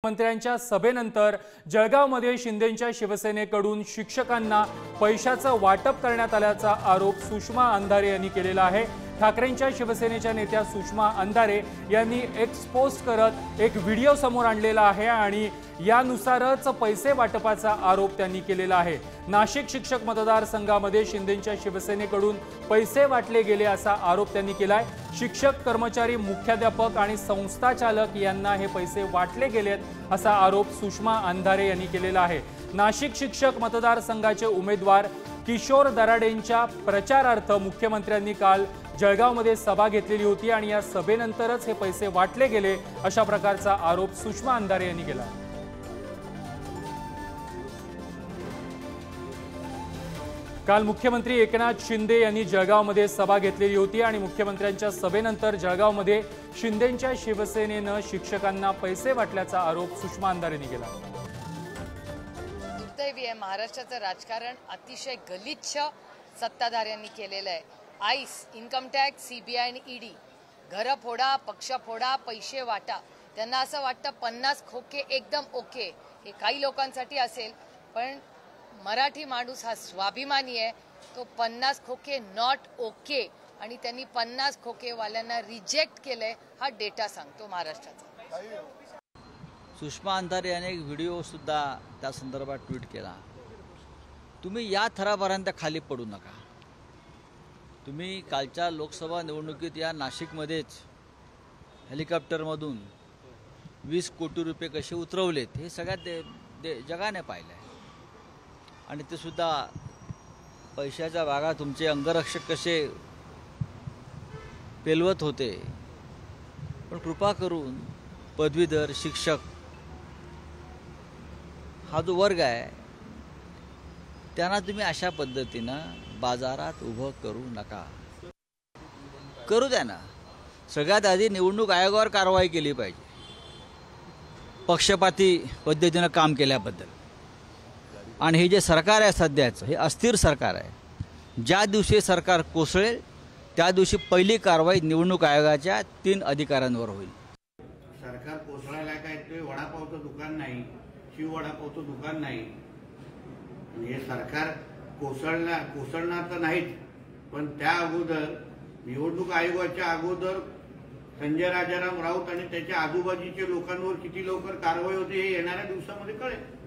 मंत्र्यांच्या सभेनंतर जळगावमध्ये शिंदेंच्या शिवसेनेकडून शिक्षकांना पैशाचं वाटप करण्यात आल्याचा आरोप सुषमा अंधारे यांनी केलेला आहे। ठाकरेंच्या शिवसेनेच्या नेत्या सुषमा अंधारे यांनी एक्स पोस्ट करत एक व्हिडिओ समोर आणलेला आहे आणि यानुसारच पैसे वाटपाचा आरोप त्यांनी केलेला आहे। नाशिक शिक्षक मतदारसंघामध्ये शिंदेंच्या शिवसेनेकडून पैसे वाटले गेले असा आरोप त्यांनी केलाय। शिक्षक, कर्मचारी, मुख्याध्यापक आणि संस्थाचालक यांना हे पैसे वाटले गेलेत असा आरोप सुषमा अंधारे यांनी केलेला आहे। नाशिक शिक्षक मतदारसंघाचे उमेदवार किशोर दराडेंच्या प्रचारार्थ मुख्यमंत्र्यांनी काल जळगावमध्ये सभा घेतलेली होती आणि या सभेनंतरच हे पैसे वाटले गेले अशा प्रकारचा आरोप सुषमा अंधारे यांनी केला। काल मुख्यमंत्री एकनाथ शिंदे यांनी जळगावमध्ये सभा घेतलेली होती आणि मुख्यमंत्र्यांच्या सभेनंतर जळगावमध्ये शिंदेंच्या शिवसेनेने शिक्षकांना पैसे वाटल्याचा आरोप सुषमा अंधारे यांनी केला। दुर्दैवी आहे, महाराष्ट्राचं राजकारण अतिशय गलिच्छ सत्ताधाऱ्यांनी केलेलं आहे। आईस, इन्कम टॅक्स, सीबीआय आणि ईडी घर फोडा, पक्ष फोडा, पैसे वाटा। त्यांना असं वाटतं 50 खोके एकदम ओके। हे काही लोकांसाठी असेल, पण मराठी माणूस हा स्वाभिमानी आहे। तो 50 खोके नॉट ओके आणि त्यांनी 50 खोके वाल्यांना रिजेक्ट केलंय हा डेटा सांगतो महाराष्ट्राचा। सुषमा अंधारे याने एक व्हिडिओ सुद्धा त्या संदर्भात ट्विट केला। तुम्ही या थरापर्यंत खाली पडू नका। तुम्ही कालच्या लोकसभा निवडणुकीत या नाशिकमध्येच हेलिकॉप्टरमधून 20 कोटी रुपये कसे उतरवलेत हे सगळ्यात जगाने पाहिलं आहे आणि ते सुद्धा पैशाच्या बागा तुमचे अंगरक्षक कसे पेलवत होते। पण कृपा करून पदवीधर शिक्षक हा जो वर्ग आहे त्यांना तुम्ही अशा पद्धतीनं बाजारात उभं करू नका। करू द्या ना। सगळ्यात आधी निवडणूक आयोगावर कारवाई केली पाहिजे पक्षपाती पद्धतीनं काम केल्याबद्दल। आणि हे जे सरकार आहे सध्याचं हे अस्थिर सरकार आहे। ज्या दिवशी सरकार कोसळेल त्या दिवशी पहिली कारवाई निवडणूक आयोगाच्या 3 अधिकाऱ्यांवर होईल। सरकार कोसळायला काय ते वडापावचं दुकान नाही, शिव वडापावचं दुकान नाही। हे सरकार कोसळणार तर नाहीच, पण त्या अगोदर निवडणूक आयोगाच्या अगोदर संजय राजाराम राऊत आणि त्याच्या आजूबाजूच्या लोकांवर किती लवकर कारवाई होते हे येणाऱ्या दिवसामध्ये कळेल।